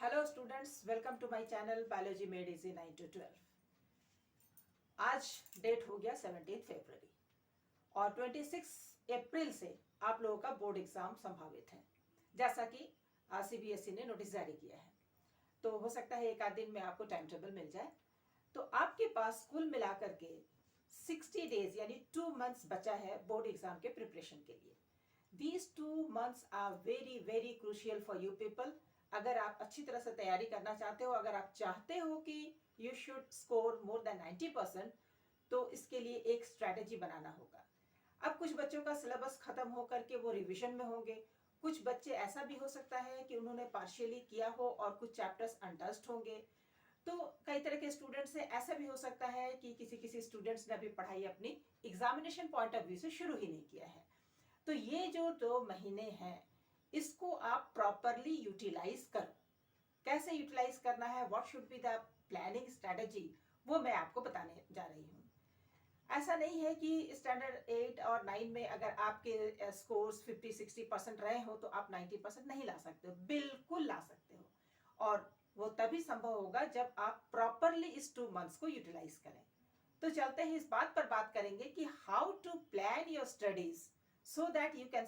Hello students, welcome to my channel biology made easy 9 to 12। आज date हो गया 17 फरवरी और 26 अप्रैल से आप लोगों का बोर्ड एग्जाम संभावित है, जैसा कि सीबीएसई ने नोटिस जारी किया है। तो हो सकता है एक आध दिन में आपको टाइम टेबल मिल जाए। तो आपके पास कुल मिलाकर के 60 डेज यानी 2 मंथ्स बचा है बोर्ड एग्जाम के प्रिपरेशन के लिए। These 2 months are very very crucial for you people। अगर आप अच्छी तरह से तैयारी करना चाहते हो, अगर आप चाहते हो कि you should score more than 90%, तो इसके लिए एक स्ट्रैटेजी बनाना होगा। अब कुछ बच्चों का सिलेबस खत्म होकर के वो रिवीजन में होंगे, कुछ बच्चे ऐसा भी हो सकता है कि उन्होंने पार्शियली किया हो और कुछ चैप्टर्स अनटच्ड होंगे। तो कई तरह के स्टूडेंट्स से ऐसा भी हो सकता है कि किसी स्टूडेंट्स ने अभी पढ़ाई अपनी एग्जामिनेशन पॉइंट ऑफ व्यू से शुरू ही नहीं किया है। तो ये जो 2 महीने हैं, इसको आप प्रॉपरली यूटिलाइज करो। कैसे यूटिलाइज करना है, what should be the planning strategy, वो मैं आपको बताने जा रही हूँ। ऐसा नहीं है कि स्टैंडर्ड 8 और 9 में अगर आपके स्कोर्स 50-60% रहे हो तो आप 90% नहीं ला सकते हो। बिल्कुल ला सकते हो, और वो तभी संभव होगा जब आप प्रॉपरली इस 2 मंथ्स को यूटिलाइज करें। तो चलते हैं, इस बात पर बात करेंगे कि how to plan your studies so that you can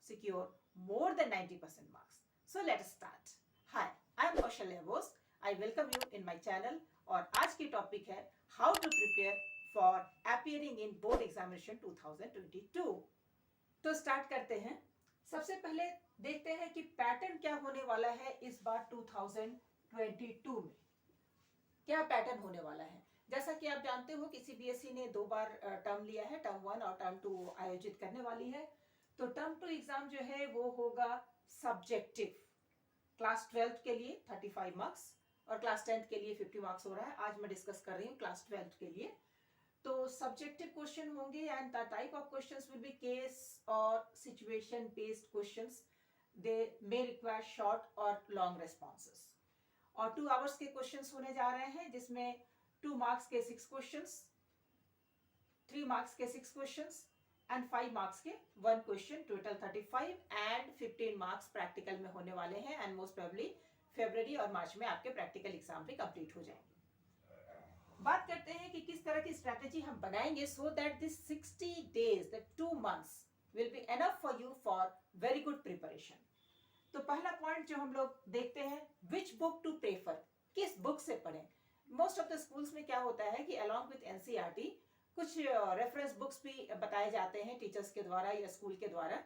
secure more than 90% marks. So let's start. Hi, I am Kaushalya Bose. I welcome you in my channel और आज की टॉपिक है how to prepare for appearing in board examination 2022। तो start करते हैं। सबसे पहले देखते हैं कि पैटर्न क्या होने वाला है इस बार 2022 में। क्या पैटर्न होने वाला है? जैसा कि आप जानते हो कि सीबीएसई ने 2 बार टर्म लिया है, टर्म 1 और टर्म 2 आयोजित करने वाली है। तो टर्म 2 एग्जाम जो है वो होगा सब्जेक्टिव। क्लास 12 के लिए 35 मार्क्स और क्लास 10 के लिए 50 मार्क्स हो रहा है। आज मैं डिस्कस कर रही हूँ क्लास 12 के लिए। तो सब्जेक्टिव क्वेश्चन होंगे and the type of questions will be case और सिचुएशन बेस्ड क्वेश्चंस। दे मे रिक्वायर शॉर्ट और लॉन्ग रेस्पॉन्सेस। और 2 आवर्स के क्वेश्चंस होने जा रहे हैं, जिसमें 2 मार्क्स के 6 क्वेश्चंस, 3 मार्क्स के 6 क्वेश्चंस एंड 5 मार्क्स के 1 question. Total 35 and 15 marks practical में होने वाले हैं एंड मोस्ट प्रोबेबली फरवरी और मार्च में आपके प्रैक्टिकल एग्जाम भी कंप्लीट हो जाएंगे। बात करते हैं कि किस तरह की स्ट्रेटेजी हम बनाएंगे so that this 60 days, the 2 months will be enough for you for very good preparation. तो पहला पॉइंट जो हम लोग देखते हैं, विच बुक टू प्रेफर, किस बुक से पढ़ें। मोस्ट ऑफ द स्कूल्स में क्या होता है कि अलॉन्ग विद एनसीईआरटी कुछ रेफरेंस बुक्स भी बताए जाते हैं टीचर्स के द्वारा या स्कूल के द्वारा।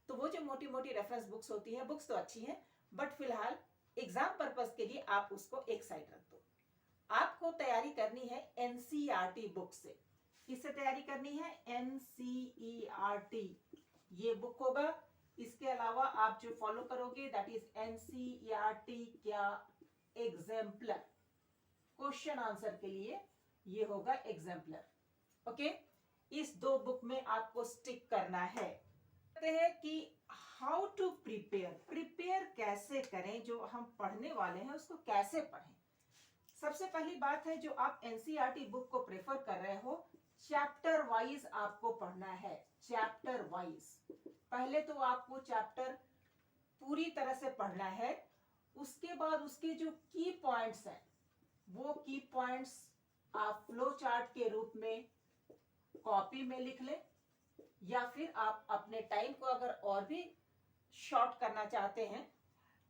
तो वो जो मोटी मोटी रेफरेंस बुक्स होती है, बुक्स तो अच्छी हैं, बट फिलहाल एग्जाम पर्पज के लिए आप उसको एक साइड रख दो। आपको तैयारी करनी है एनसीईआरटी बुक से। किससे तैयारी करनी है? एनसीईआरटी, ये बुक होगा। इसके अलावा आप जो फॉलो करोगे दैट इज एनसीईआरटी क्या एग्जाम्पलर, क्वेश्चन आंसर के लिए ये होगा एग्जाम्पलर। ओके, इस 2 बुक में आपको स्टिक करना है। कहते हैं कि हाउ टू प्रिपेयर कैसे करें, जो हम पढ़ने वाले हैं उसको कैसे पढ़ें। सबसे पहली बात है, जो आप एनसीईआरटी बुक को प्रेफर कर रहे हो, चैप्टर वाइज आपको पढ़ना है। चैप्टर वाइज पहले तो आपको चैप्टर पूरी तरह से पढ़ना है। उसके बाद उसके जो की पॉइंट्स हैं, वो की पॉइंट्स आप फ्लो चार्ट के रूप में कॉपी में लिख लें, या फिर आप अपने टाइम को अगर और भी शॉर्ट करना चाहते हैं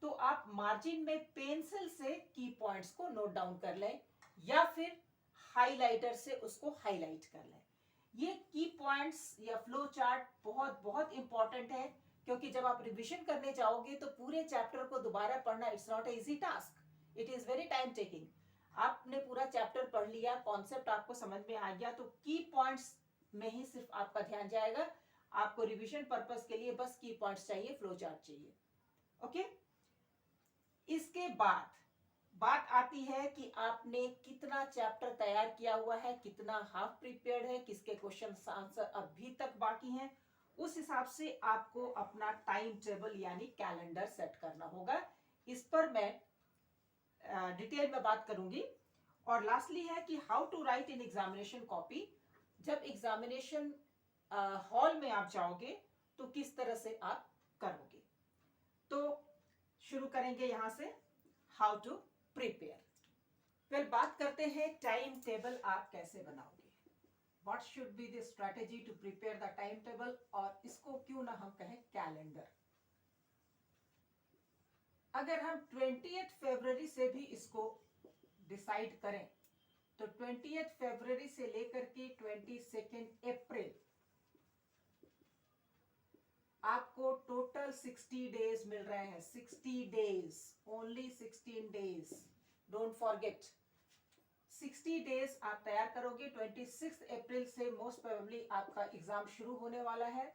तो आप मार्जिन में पेंसिल से की पॉइंट्स को नोट डाउन कर लें, या फिर हाइलाइटर से उसको हाईलाइट कर लें। ये की पॉइंट्स या फ्लो चार्ट बहुत बहुत इंपॉर्टेंट है, क्योंकि जब आप रिवीजन करने जाओगे तो पूरे चैप्टर को दोबारा पढ़ना it's not easy task, it is very time taking. आपने पूरा चैप्टर पढ़ लिया, कॉन्सेप्ट आपको समझ में आ गया, तो की पॉइंट्स में ही सिर्फ आपका ध्यान जाएगा। आपको रिवीजन पर्पस के लिए बस की पॉइंट्स चाहिए, फ्लो चार्ट चाहिए। ओके, इसके बाद बात आती है कि आपने कितना चैप्टर तैयार किया हुआ है, कितना हाफ प्रिपेयर्ड है, किसके क्वेश्चन आंसर अभी तक बाकी हैं। उस हिसाब से आपको अपना टाइम टेबल यानी कैलेंडर सेट करना होगा। इस पर मैं डिटेल में बात करूंगी। और लास्टली है कि how to write in examination copy. जब एग्जामिनेशन हॉल में आप जाओगे तो किस तरह से आप करोगे। तो शुरू करेंगे यहां से। How to prepare. फिर बात करते हैं टाइम टेबल आप कैसे बनाओगे। What should be the strategy to prepare the timetable, और इसको क्यों ना हम कहें कैलेंडर। अगर हम 20th फरवरी से भी इसको डिसाइड करें तो 20th फरवरी से लेकर के 22 अप्रैल आपको टोटल 60 डेज मिल रहे हैं। 60 days, only 16 days, don't forget. 60 days आप तैयार करोगे। 26 अप्रैल से मोस्ट प्रोबेबली आपका एग्जाम शुरू होने वाला है,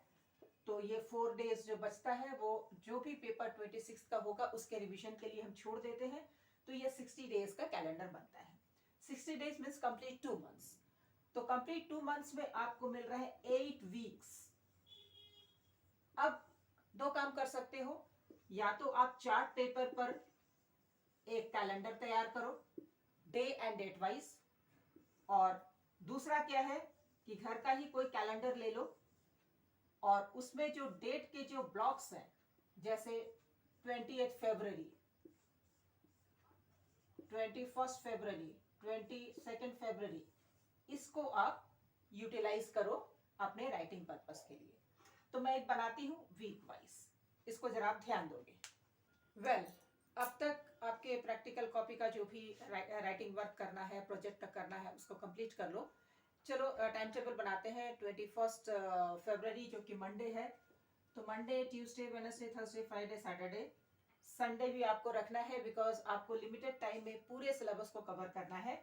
तो ये 4 डेज जो बचता है वो जो भी पेपर 26 का होगा उसके रिवीजन के लिए हम छोड़ देते हैं, तो ये 60 डेज का कैलेंडर बनता है। 60 डेज मीन्स कंप्लीट 2 मंथ्स। तो कंप्लीट 2 मंथ्स में आपको मिल रहा है 8 वीक्स। अब दो काम कर सकते हो, या तो आप चार्ट पेपर पर एक कैलेंडर तैयार करो डे एंड डेट वाइज, और दूसरा क्या है कि घर का ही कोई कैलेंडर ले लो और उसमें जो डेट के जो ब्लॉक्स हैं, जैसे 20th फरवरी, 21st फरवरी, 22nd फरवरी, इसको आप यूटिलाइज करो अपने राइटिंग पर्पस के लिए। तो मैं एक बनाती हूं वीक वाइज, इसको जरा आप ध्यान दोगे। वेल, अब तक आपके प्रैक्टिकल कॉपी का जो भी राइटिंग वर्क करना है, प्रोजेक्ट का करना है, उसको कंप्लीट कर लो। चलो टाइम टेबल बनाते हैं। 21 फरवरी जो कि मंडे है, तो Monday, Tuesday, Wednesday, Thursday, Friday, Saturday, Sunday भी आपको रखना है बिकॉज आपको लिमिटेड टाइम में पूरे सिलेबस को कवर करना है।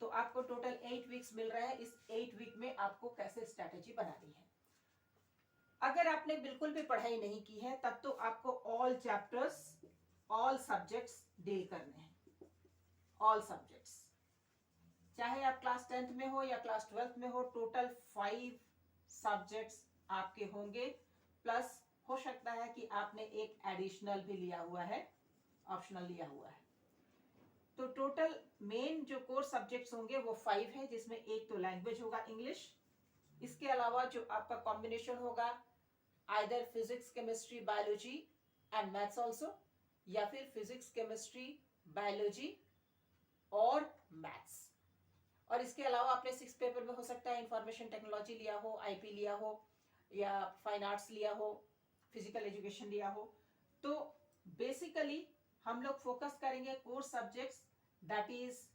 तो आपको टोटल 8 वीक्स मिल रहा है। इस 8 वीक में आपको कैसे स्ट्रैटेजी बनानी है। अगर आपने बिल्कुल भी पढ़ाई नहीं की है तब तो आपको all chapters, all subjects deal करने हैं। ऑल सब्जेक्ट्स, चाहे आप क्लास 10th में हो या क्लास 12th में हो, टोटल 5 सब्जेक्ट्स आपके होंगे। प्लस हो सकता है कि आपने एक एडिशनल भी लिया हुआ है, ऑप्शनल लिया हुआ है। तो टोटल मेन जो कोर्स सब्जेक्ट्स होंगे वो 5 है, जिसमें एक तो लैंग्वेज होगा इंग्लिश, इसके अलावा जो आपका कॉम्बिनेशन होगा either physics, chemistry, biology and maths also, या फिर फिजिक्स, केमिस्ट्री, बायोलॉजी और मैथ्स। और इसके अलावा आपने 6 पेपर में हो सकता है इंफॉर्मेशन टेक्नोलॉजी लिया हो, आईपी लिया हो, या फाइन आर्ट्स लिया हो, फिजिकल एजुकेशन लिया हो। तो बेसिकली हम लोग फोकस करेंगे course subjects, that is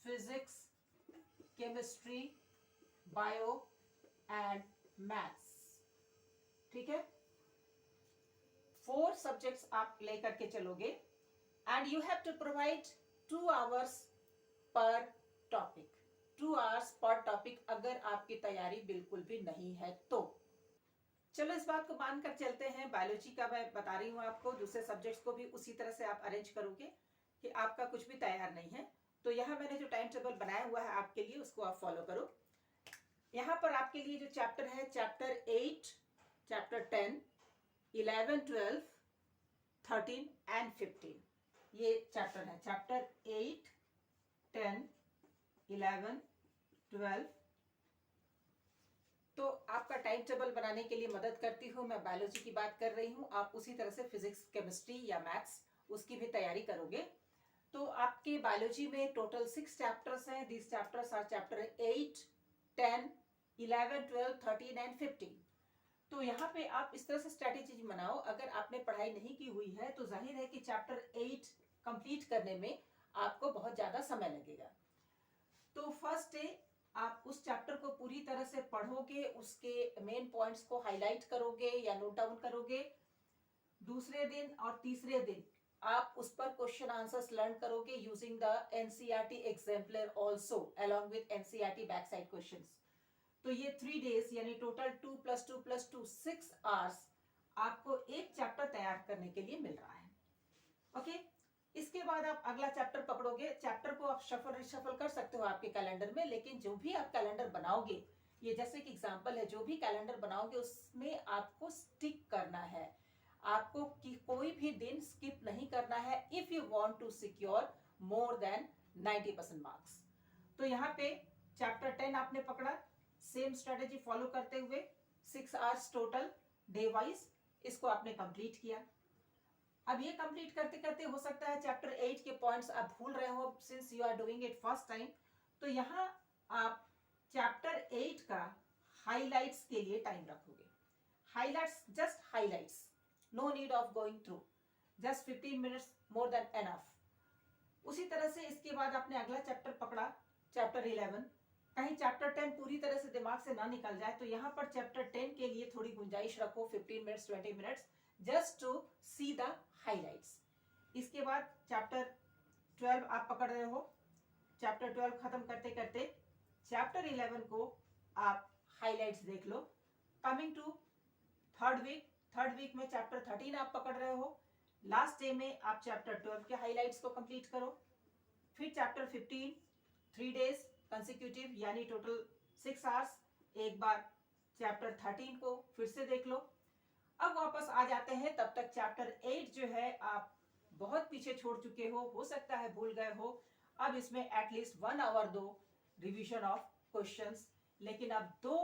physics, chemistry, bio and maths. ठीक है, 4 सब्जेक्ट्स आप लेकर के चलोगे and you have to provide 2 hours पर टॉपिक। 2 आवर्स पर टॉपिक अगर आपकी तैयारी बिल्कुल भी नहीं है तो। चलो इस बात को मानकर चलते हैं, बायोलॉजी का मैं बता रही हूं आपको, दूसरे सब्जेक्ट्स को भी उसी तरह से आप अरेंज करोगे कि आपका कुछ भी तैयार नहीं है। तो यहाँ मैंने जो टाइम टेबल बनाया हुआ है आपके लिए, उसको आप फॉलो करो। यहाँ पर आपके लिए जो चैप्टर है, चैप्टर 8, चैप्टर 10, 11, 12, 13 एंड 15, ये चैप्टर है। चैप्टर 8, 10, 11, 12। तो आपका टाइम टेबल बनाने के लिए मदद करती हूँ मैं, बायोलॉजी की बात कर रही हूँ, आप उसी तरह से फिजिक्स, केमिस्ट्री या मैथ्स उसकी भी तैयारी करोगे। तो आपके बायोलॉजी में टोटल 6 चैप्टर्स हैं। These chapters our chapter 8, 10, 11, 12, 13 and 15। तो यहाँ पे आप इस तरह से स्ट्रेटेजी बनाओ, अगर आपने पढ़ाई नहीं की हुई है तो जाहिर है कि चैप्टर 8 कंप्लीट करने में आपको बहुत ज्यादा समय लगेगा। तो फर्स्ट डे आप उस चैप्टर को पूरी तरह से पढ़ोगे, उसके मेन पॉइंट्स को हाईलाइट करोगे या नोट डाउन करोगे। दूसरे दिन और तीसरे दिन आप उस पर क्वेश्चन आंसर्स लर्न करोगे using the NCERT exemplar also along with NCERT back side questions. तो ये 3 डेज यानी टोटल 2 + 2 + 2 6 आवर्स आपको एक चैप्टर तैयार करने के लिए मिल रहा है। ओके, इसके बाद आप अगला चैप्टर पकड़ोगे। चैप्टर को आप शफल रिशफल कर सकते हो आपके कैलेंडर में, लेकिन जो भी आप कैलेंडर बनाओगे, ये जैसे कि एग्जांपल है, जो भी कैलेंडर बनाओगे उसमें आपको स्टिक करना है। आपको कोई भी दिन स्किप नहीं करना है if you want to secure more than 90% marks. तो यहाँ पे चैप्टर 10 आपने पकड़ा, सेम स्ट्रेटेजी फॉलो करते हुए 6 आवर्स टोटल डे वाइज, इसको आपने कंप्लीट किया। अब ये कंप्लीट करते करते हो सकता है चैप्टर 8 के पॉइंट्स आप भूल रहे हो, since you are doing it first time. तो यहाँ आप चैप्टर 8 का हाइलाइट्स के लिए टाइम रखोगे। Highlights, just highlights, no need of going through, just 15 minutes more than enough. उसी तरह से इसके बाद आपने अगला चैप्टर पकड़ा, चैप्टर 11। कहीं चैप्टर 10 पूरी तरह से दिमाग से ना निकल जाए, तो यहाँ पर चैप्टर 10 के लिए थोड़ी गुंजाइश रखो, 15 minutes 20 minutes, just to see the highlights. इसके बाद चैप्टर 12 आप पकड़ रहे हो, चैप्टर 12 खत्म करते करते चैप्टर 11 को आप हाइलाइट्स देख लो। कमिंग टू थर्ड वीक में चैप्टर 13 आप पकड़ रहे हो। लास्ट डे में आप चैप्टर 12 के हाइलाइट्स को कंप्लीट करो। फिर चैप्टर 15 3 डेज कंसेक्यूटिव, यानी टोटल 6 आवर्स, एक बार चैप्टर 13 को फिर से देख लो। अब वापस आ जाते हैं, तब तक चैप्टर 8 जो है आप बहुत पीछे छोड़ चुके हो सकता है भूल गए हो। अब इसमें एटलीस्ट 1 आवर दो रिवीजन ऑफ क्वेश्चंस, लेकिन अब 2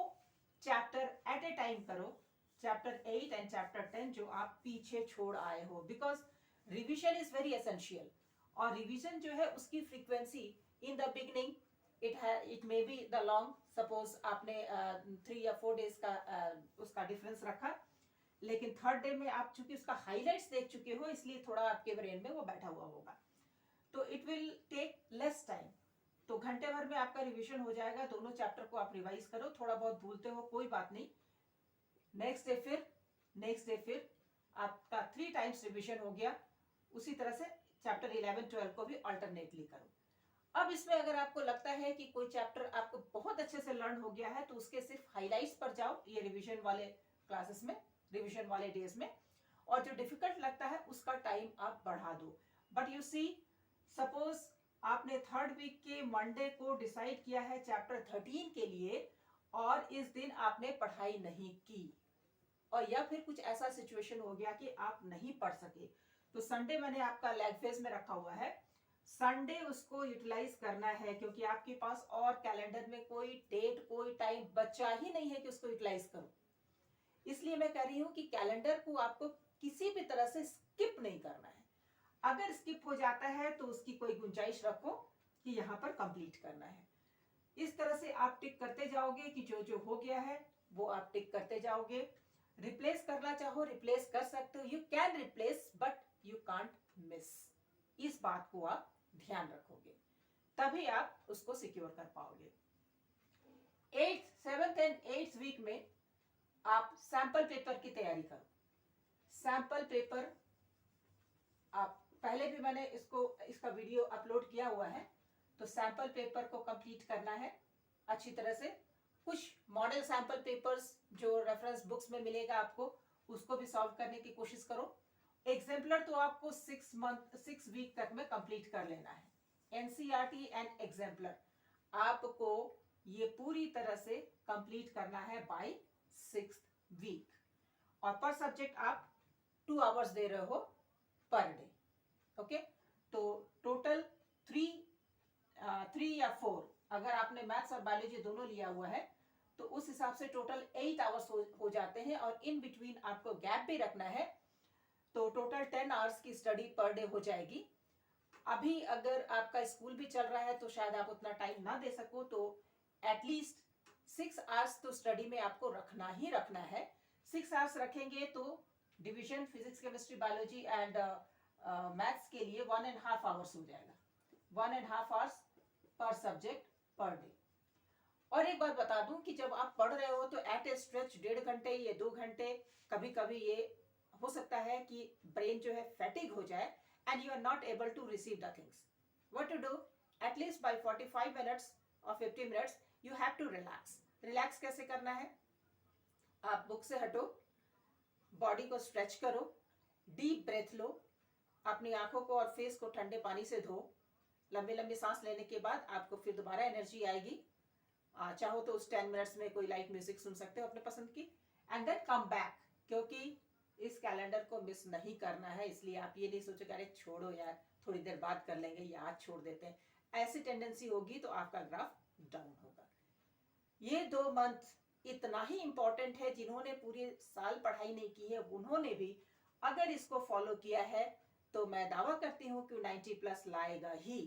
चैप्टर एट ए टाइम करो, चैप्टर 8 एंड चैप्टर 10 जो आप पीछे छोड़ आए हो, because revision is very essential. और रिवीजन जो है उसकी frequency in the beginning it may be the long, suppose आपने 3 या 4 डेज का उसका डिफरेंस रखा, लेकिन थर्ड डे में आप चूंकि उसका हाइलाइट्स देख चुके हो, इसलिए थोड़ा आपके ब्रेन में वो बैठा हुआ होगा, तो it will take less time. तो घंटे भर में आपका रिवीजन हो जाएगा। दोनों चैप्टर को आप रिवाइज करो, थोड़ा बहुत भूलते हो कोई बात नहीं, नेक्स्ट डे फिर आपका 3 टाइम्स रिवीजन हो गया। उसी तरह से चैप्टर 11 12 को भी अल्टरनेटली करो। अब इसमें अगर आपको लगता है कि कोई चैप्टर आपको बहुत अच्छे से लर्न हो गया है, तो उसके सिर्फ हाइलाइट्स पर जाओ, ये रिवीजन वाले क्लासेस में, रिवीजन वाले डेज में, और जो डिफिकल्ट लगता है उसका टाइम आप बढ़ा दो। बट यू सी, सपोज आपने थर्ड वीक के मंडे को डिसाइड किया है चैप्टर 13 के लिए, और इस दिन आपने पढ़ाई नहीं की, और या फिर कुछ ऐसा सिचुएशन हो गया कि आप नहीं पढ़ सके, तो संडे मैंने आपका लैग फेज में रखा हुआ है, संडे उसको यूटिलाइज करना है, क्योंकि आपके पास और कैलेंडर में कोई डेट कोई टाइम बचा ही नहीं है कि उसको यूटिलाइज करो। इसलिए मैं कह रही हूं कि कैलेंडर को आपको किसी भी तरह से स्किप नहीं करना है। अगर स्किप हो जाता है तो उसकी कोई गुंजाइश रखो कि यहाँ पर कंप्लीट करना है। इस तरह से आप टिक करते जाओगे कि जो जो हो गया है वो आप टिक करते जाओगे। रिप्लेस करना चाहो रिप्लेस कर सकते हो, you can replace but you can't miss. इस बात को आप ध्यान रखोगे, तभी आप उसको सिक्योर कर पाओगे। 7th एंड 8th वीक में आप सैंपल पेपर की तैयारी करो। सैंपल पेपर आप पहले भी मैंने इसका वीडियो अपलोड किया हुआ है, तो सैंपल पेपर को कंप्लीट करना है अच्छी तरह से। कुछ मॉडल सैंपल पेपर्स जो रेफरेंस बुक्स में मिलेगा आपको, उसको भी सॉल्व करने की कोशिश करो। एग्जाम्पलर तो आपको 6 वीक तक में कंप्लीट कर लेना है। एनसीईआरटी एंड एग्जाम्पलर आपको ये पूरी तरह से कंप्लीट करना है बाय 6th वीक, और पर सब्जेक्ट आप 2 आवर्स दे रहे हो पर डे। ओके, तो टोटल 3 या 4, अगर आपने मैथ्स और बायोलॉजी दोनों लिया हुआ है तो उस हिसाब से टोटल 8 आवर्स हो जाते हैं, और इन बिटवीन आपको गैप भी रखना है, तो टोटल 10 आवर्स की स्टडी पर डे हो जाएगी। अभी अगर आपका स्कूल भी चल रहा है तो शायद आप उतना टाइम ना दे सको, तो एटलीस्ट 6 आवर्स तो स्टडी में आपको रखना ही रखना है। 6 आवर्स रखेंगे तो division physics chemistry biology and maths के लिए 1.5 आवर्स हो जाएगा, 1.5 hours per subject per day. और एक बात बता दूं कि जब आप पढ़ रहे हो तो एट ए स्ट्रेच 1.5 घंटे या 2 घंटे, कभी कभी ये हो सकता है कि ब्रेन जो है फैटिग हो जाए and you are not able to receive the things. What to do? At least by 45 minutes or 50 minutes you have to relax. Relax कैसे करना है? आप बुक से हटो, बॉडी को स्ट्रेच करो, डीप ब्रेथ लो, अपनी आंखों को और फेस को ठंडे पानी से धो। लंबी लंबी सांस लेने के बाद आपको फिर दोबारा एनर्जी आएगी। चाहो तो उस 10 मिनट्स में कोई लाइट म्यूजिक सुन सकते हो अपने पसंद की, एंड देन कम बैक, क्योंकि इस कैलेंडर को मिस नहीं करना है। इसलिए आप ये नहीं सोचोगे अरे छोड़ो यार थोड़ी देर बाद कर लेंगे या आज छोड़ देते हैं, ऐसी टेंडेंसी होगी तो आपका ग्राफ डाउन होगा। ये 2 मंथ इतना ही इंपॉर्टेंट है, जिन्होंने पूरे साल पढ़ाई नहीं की है उन्होंने भी अगर इसको फॉलो किया है तो मैं दावा करती हूँ कि 90 प्लस लाएगा ही।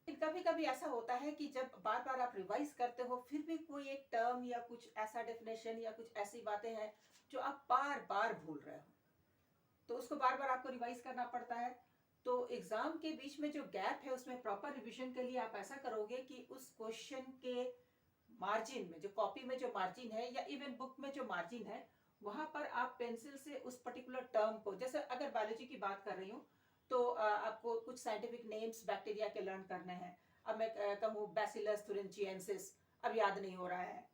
कभी कभी ऐसा होता है कि जब बार बार आप रिवाइज करते हो फिर भी कोई एक टर्म या कुछ ऐसा डेफिनेशन या कुछ ऐसी बातें हैं जो आप बार बार भूल रहे हो, तो उसको बार बार आपको रिवाइज करना पड़ता है। तो एग्जाम के बीच में जो गैप है उसमें प्रॉपर रिविजन के लिए आप ऐसा करोगे कि उस क्वेश्चन के मार्जिन में, जो कॉपी में जो मार्जिन है या इवन बुक में जो मार्जिन है, वहां पर आप पेंसिल से उस पर्टिकुलर टर्म को, जैसे अगर बायोलॉजी की बात कर रही हूँ तो आपको कुछ साइंटिफिक नेम्स बैक्टीरिया के लर्न करने हैं। अब मैं कहूँ बैसिलस थुरिंजिएंसिस, अब याद नहीं हो रहा है,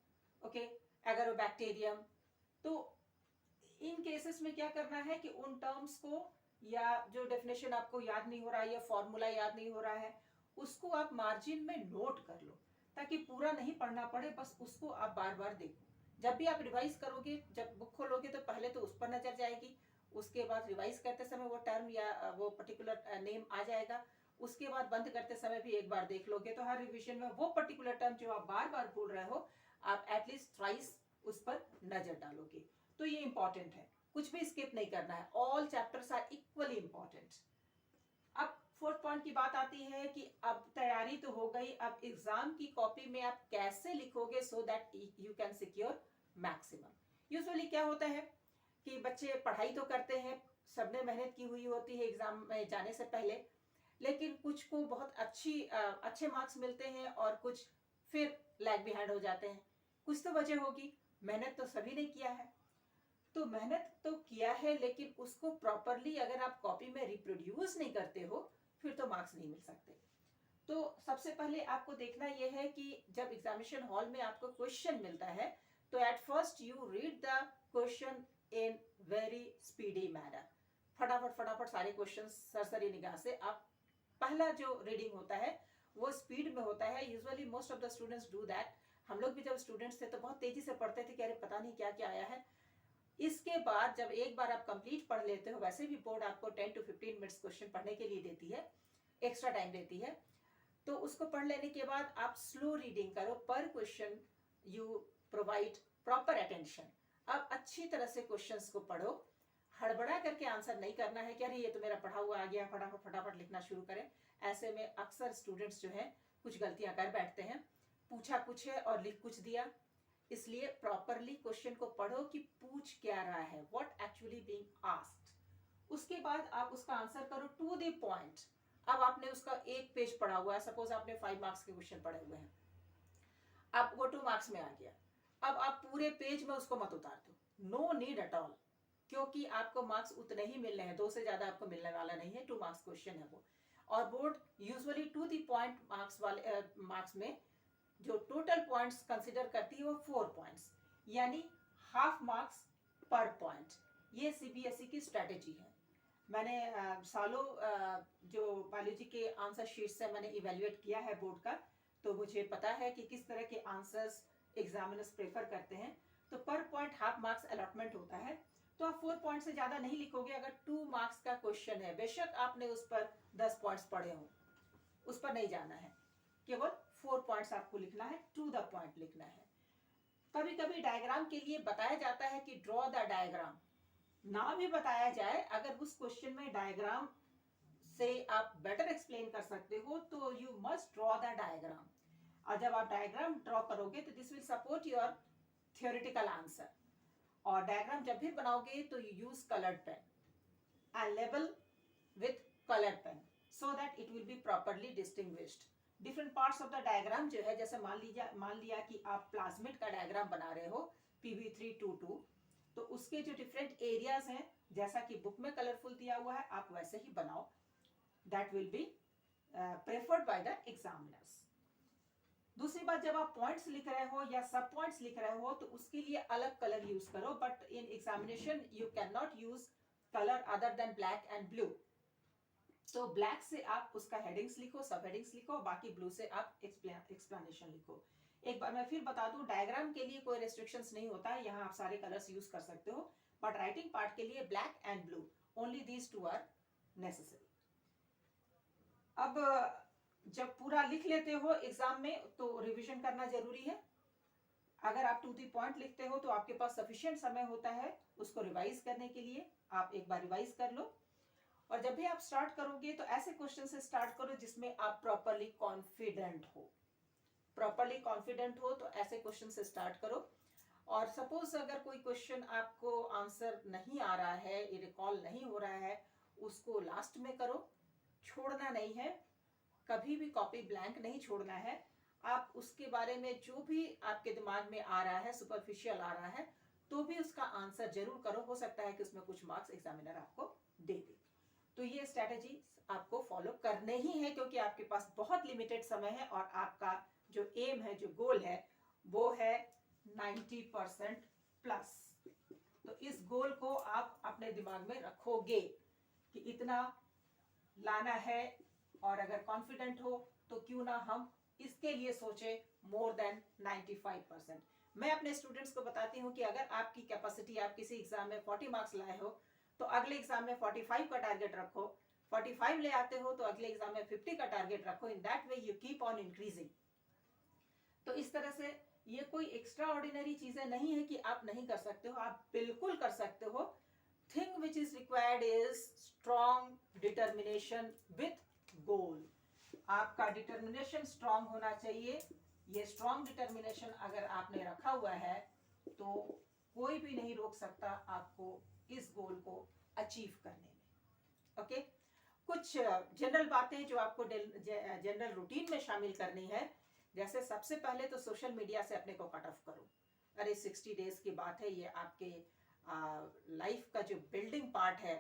ओके, एगारोबैक्टीरियम, तो इन केसेस में क्या करना है कि उन टर्म्स को या जो डेफिनेशन आपको याद नहीं हो रहा है या फॉर्मूला याद नहीं हो रहा है, उसको आप मार्जिन में नोट कर लो ताकि पूरा नहीं पढ़ना पड़े, बस उसको आप बार बार देखो। जब भी आप रिवाइज करोगे, जब बुक खोलोगे तो पहले तो उस पर नजर जाएगी, उसके बाद रिवाइज करते समय वो टर्म या वो पर्टिकुलर नेम आ जाएगा, उसके बाद बंद करते समय भी एक बार देख लोगे, तो हर रिविजन में वो पर्टिकुलर टर्म जो आप बार बार भूल रहे हो आप एटलीस्ट थ्राइस उस पर नजर डालोगे। तो ये इंपॉर्टेंट है, कुछ भी स्किप नहीं करना है, all chapters are equally important. अब फोर्थ पॉइंट की बात आती है कि अब तैयारी तो हो गई, अब एग्जाम की कॉपी में आप कैसे लिखोगे so that you can secure maximum. Usually क्या होता है कि बच्चे पढ़ाई तो करते हैं, सबने मेहनत की हुई होती है एग्जाम में जाने से पहले, लेकिन कुछ को बहुत अच्छे मार्क्स मिलते हैं और कुछ फिर लैग बिहाइंड हो जाते हैं। कुछ तो वजह होगी, मेहनत तो सभी ने किया है, तो मेहनत तो किया है लेकिन उसको प्रॉपरली अगर आप कॉपी में रिप्रोड्यूस नहीं करते हो फिर तो मार्क्स नहीं मिल सकते। तो सबसे पहले आपको देखना यह है कि जब एग्जामिनेशन हॉल में आपको क्वेश्चन मिलता है तो at first you read the question in very speedy manner, फटाफट फटाफट सारे क्वेश्चन सरसरी निगाह से आप, पहला जो रीडिंग होता है वो स्पीड में होता है। Usually most of the students do that. हम लोग भी जब स्टूडेंट्स थे तो बहुत तेजी से पढ़ते थे कि अरे पता नहीं क्या क्या आया है। इसके बाद जब एक बार आप कंप्लीट पढ़ लेते हो, वैसे भी बोर्ड आपको 10 to 15 मिनट्स क्वेश्चन पढ़ने के लिए देती है, एक्स्ट्रा टाइम देती है, तो उसको पढ़ लेने के बाद आप स्लो रीडिंग करो, पर question you provide proper attention. अब अच्छी तरह से क्वेश्चंस को पढ़ो, हड़बड़ा करके आंसर नहीं करना है कि अरे ये तो मेरा पढ़ा हुआ आ गया, फटाफट फटाफट लिखना शुरू करें। ऐसे में अक्सर स्टूडेंट्स जो है कुछ गलतियां कर बैठते हैं, पूछा कुछ है और लिख कुछ दिया। इसलिए प्रॉपरली क्वेश्चन को पढ़ो कि पूछ क्या रहा है, व्हाट एक्चुअली बीइंग आस्क्ड। उसके बाद आप उसका आंसर करो टू द पॉइंट। अब आपने उसका एक पेज पढ़ा हुआ है, सपोज आपने 5 मार्क्स के क्वेश्चन पढ़े हुए हैं, अब वो 2 मार्क्स में आ गया, अब आप पूरे पेज में उसको मत उतार दो, नो नीड एट ऑल, क्योंकि आपको मार्क्स उतने ही मिलने हैं, 2 से ज्यादा आपको मिलने वाला नहीं है, 2 मार्क्स क्वेश्चन है वो। और board usually to the point marks वाले मार्क्स में जो टोटल पॉइंट्स कंसिडर करती है वो 4 पॉइंट्स, यानी हाफ मार्क्स पर पॉइंट। ये सीबीएसई की स्ट्रेटेजी है। मैंने सालों जो बायोलॉजी के आंसर शीट से मैंने इवेल्युएट किया है बोर्ड का, तो मुझे पता है कि किस तरह के आंसर्स एग्जामिनर्स प्रेफर करते हैं। तो पर पॉइंट हाफ मार्क्स अलॉटमेंट होता है, तो आप 4 पॉइंट से ज्यादा नहीं लिखोगे। अगर 2 मार्क्स का क्वेश्चन है, बेशक आपने उस पर 10 पॉइंट्स पढ़े हो, उस पर नहीं जाना है, केवल 4 पॉइंट्स आपको लिखना है, टू द पॉइंट लिखना है। कभी कभी डायग्राम के लिए बताया जाता है कि ड्रॉ द डायग्राम, ना भी बताया जाए, अगर उस क्वेश्चन में डायग्राम से आप बेटर एक्सप्लेन कर सकते हो तो you must draw the diagram. और जब आप डायग्राम ड्रॉ करोगे तो this will support your theoretical answer. और डायग्राम जब भी बनाओगे तो you use coloured pen and label with coloured pen so that it will be properly distinguished. Different parts of the diagram जो है, जैसे मान लिया कि आप प्लाज्मिड का डायग्राम बना रहे हो PB322, तो उसके जो डिफरेंट एरियाज हैं, जैसा कि बुक में कलरफुल दिया हुआ है, आप वैसे ही बनाओ, that will be preferred by the examiners. दूसरी बात, जब आप पॉइंट्स लिख रहे हो या सब पॉइंट्स लिख रहे हो तो उसके लिए अलग कलर यूज करो, but in examination you can not use colour other than black and blue. तो ब्लैक से आप उसका हेडिंग्स लिखो, सब हेडिंग्स लिखो, बाकी ब्लू से आप एक्सप्लेनेशन लिखो। एक बार मैं फिर बता दूं, डायग्राम के लिए कोई रेस्ट्रिक्शंस नहीं होता है, यहाँ आप सारे कलर्स यूज कर सकते हो, बट राइटिंग पार्ट के लिए black and blue, only these 2 are necessary. अब जब पूरा लिख लेते हो एग्जाम में तो रिविजन करना जरूरी है। अगर आप टू द पॉइंट लिखते हो तो आपके पास सफिशिएंट समय होता है उसको रिवाइज करने के लिए। आप एक बार रिवाइज कर लो। और जब भी आप स्टार्ट करोगे तो ऐसे क्वेश्चन से स्टार्ट करो जिसमें आप प्रॉपरली कॉन्फिडेंट हो। प्रॉपरली कॉन्फिडेंट हो तो ऐसे क्वेश्चन से स्टार्ट करो। और सपोज अगर कोई क्वेश्चन आपको आंसर नहीं आ रहा है, रिकॉल नहीं हो रहा है, उसको लास्ट में करो, छोड़ना नहीं है, कभी भी कॉपी ब्लैंक नहीं छोड़ना है। आप उसके बारे में जो भी आपके दिमाग में आ रहा है, सुपरफिशियल आ रहा है, तो भी उसका आंसर जरूर करो। हो सकता है कि उसमें कुछ मार्क्स एग्जामिनर आपको दे दे। तो ये स्ट्रैटेजी आपको फॉलो करने ही है, क्योंकि आपके पास बहुत लिमिटेड समय है और आपका जो एम है, जो गोल है, वो है 90% प्लस। तो इस गोल को आप अपने दिमाग में रखोगे कि इतना लाना है, और अगर कॉन्फिडेंट हो तो क्यों ना हम इसके लिए सोचे मोर देन 95%। मैं अपने स्टूडेंट्स को बताती हूँ कि अगर आपकी कैपेसिटी, आप किसी एग्जाम में 40 मार्क्स लाए हो तो अगले एग्जाम में 45 का टारगेट रखो। 45 ले आते हो तो अगले एग्जाम में 50 का टारगेट रखो। In that way you keep on increasing. तो इस तरह से ये कोई एक्स्ट्रा ऑर्डिनरी चीजें नहीं है कि आप नहीं कर सकते हो, आप बिल्कुल कर सकते हो। Thing which is required is strong determination with goal. आपका डिटर्मिनेशन स्ट्रॉन्ग होना चाहिए। ये स्ट्रॉन्ग डिटर्मिनेशन अगर आपने रखा हुआ है तो कोई भी नहीं रोक सकता आपको इस गोल को अचीव करने में। ओके, कुछ जनरल बातें जो आपको जनरल रूटीन में शामिल करनी है। जैसे सबसे पहले तो सोशल मीडिया से अपने को कट ऑफ करो। अरे 60 डेज की बात है, ये आपके लाइफ का जो बिल्डिंग पार्ट है।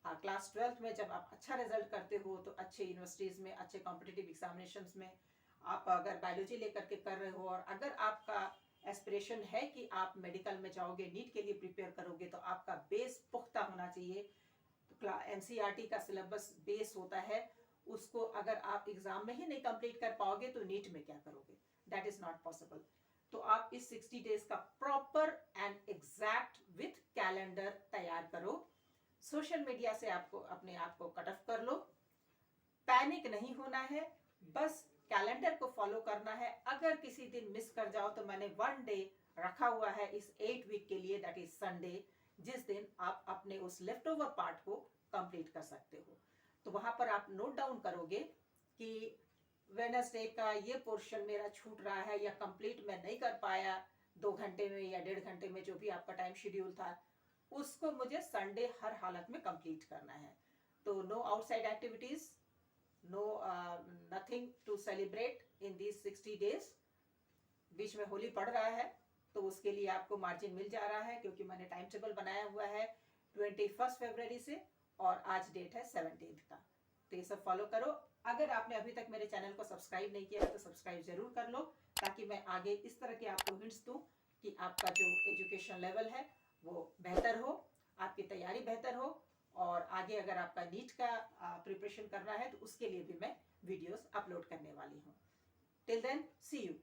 क्लास 12th में जब आप अच्छा रिजल्ट करते हो तो अच्छे यूनिवर्सिटीज में, अच्छे कॉम्पिटिटिव एग्जामिनेशंस में आप अगर बायोलॉजी लेकर के कर रहे हो, और अगर आपका एस्पिरेशन है कि आप मेडिकल में जाओगे, नीट के लिए प्रिपेयर करोगे, तो आपका बेस पुख्ता होना चाहिए। तो एनसीईआरटी का सिलेबस बेस होता है, उसको अगर आप एग्जाम में ही नहीं कंप्लीट कर पाओगे तो नीट में क्या करोगे? That is not possible. तो आप इस 60 डेज का proper and exact with calendar तैयार करो। सोशल मीडिया से आपको अपने आप को कट ऑफ कर लो। पैनिक नहीं होना है, बस कैलेंडर को फॉलो करना है। अगर किसी दिन मिस कर जाओ तो मैंने 1 डे रखा हुआ है इस 8 वीक के लिए, दैट इज संडे, जिस दिन आप अपने उस लेफ्ट ओवर पार्ट को कंप्लीट कर सकते हो। तो वहां पर आप नोट डाउन करोगे कि वेडनेसडे का ये पोर्शन मेरा छूट रहा है या कंप्लीट मैं नहीं कर पाया 2 घंटे में या 1.5 घंटे में, जो भी आपका टाइम शेड्यूल था, उसको मुझे संडे हर हालत में कंप्लीट करना है। तो no outside activities, no nothing to celebrate in these 60 days. बीच में होली पड़ रहा है तो उसके लिए आपको मार्जिन मिल जा रहा है, क्योंकि मैंने टाइम टेबल बनाया हुआ है 21 फरवरी से, और आज डेट है 17 का। तो ये सब फॉलो करो। अगर आपने अभी तक मेरे चैनल को सब्सक्राइब नहीं किया है तो सब्सक्राइब जरूर कर लो, ताकि मैं आगे इस तरह के आपको हिंट्स दूं कि आपका जो एजुकेशन लेवल है वो बेहतर हो, आपकी तैयारी बेहतर हो, और आगे अगर आपका नीट का प्रिपरेशन करना है तो उसके लिए भी मैं वीडियोस अपलोड करने वाली हूँ। Till then, see you.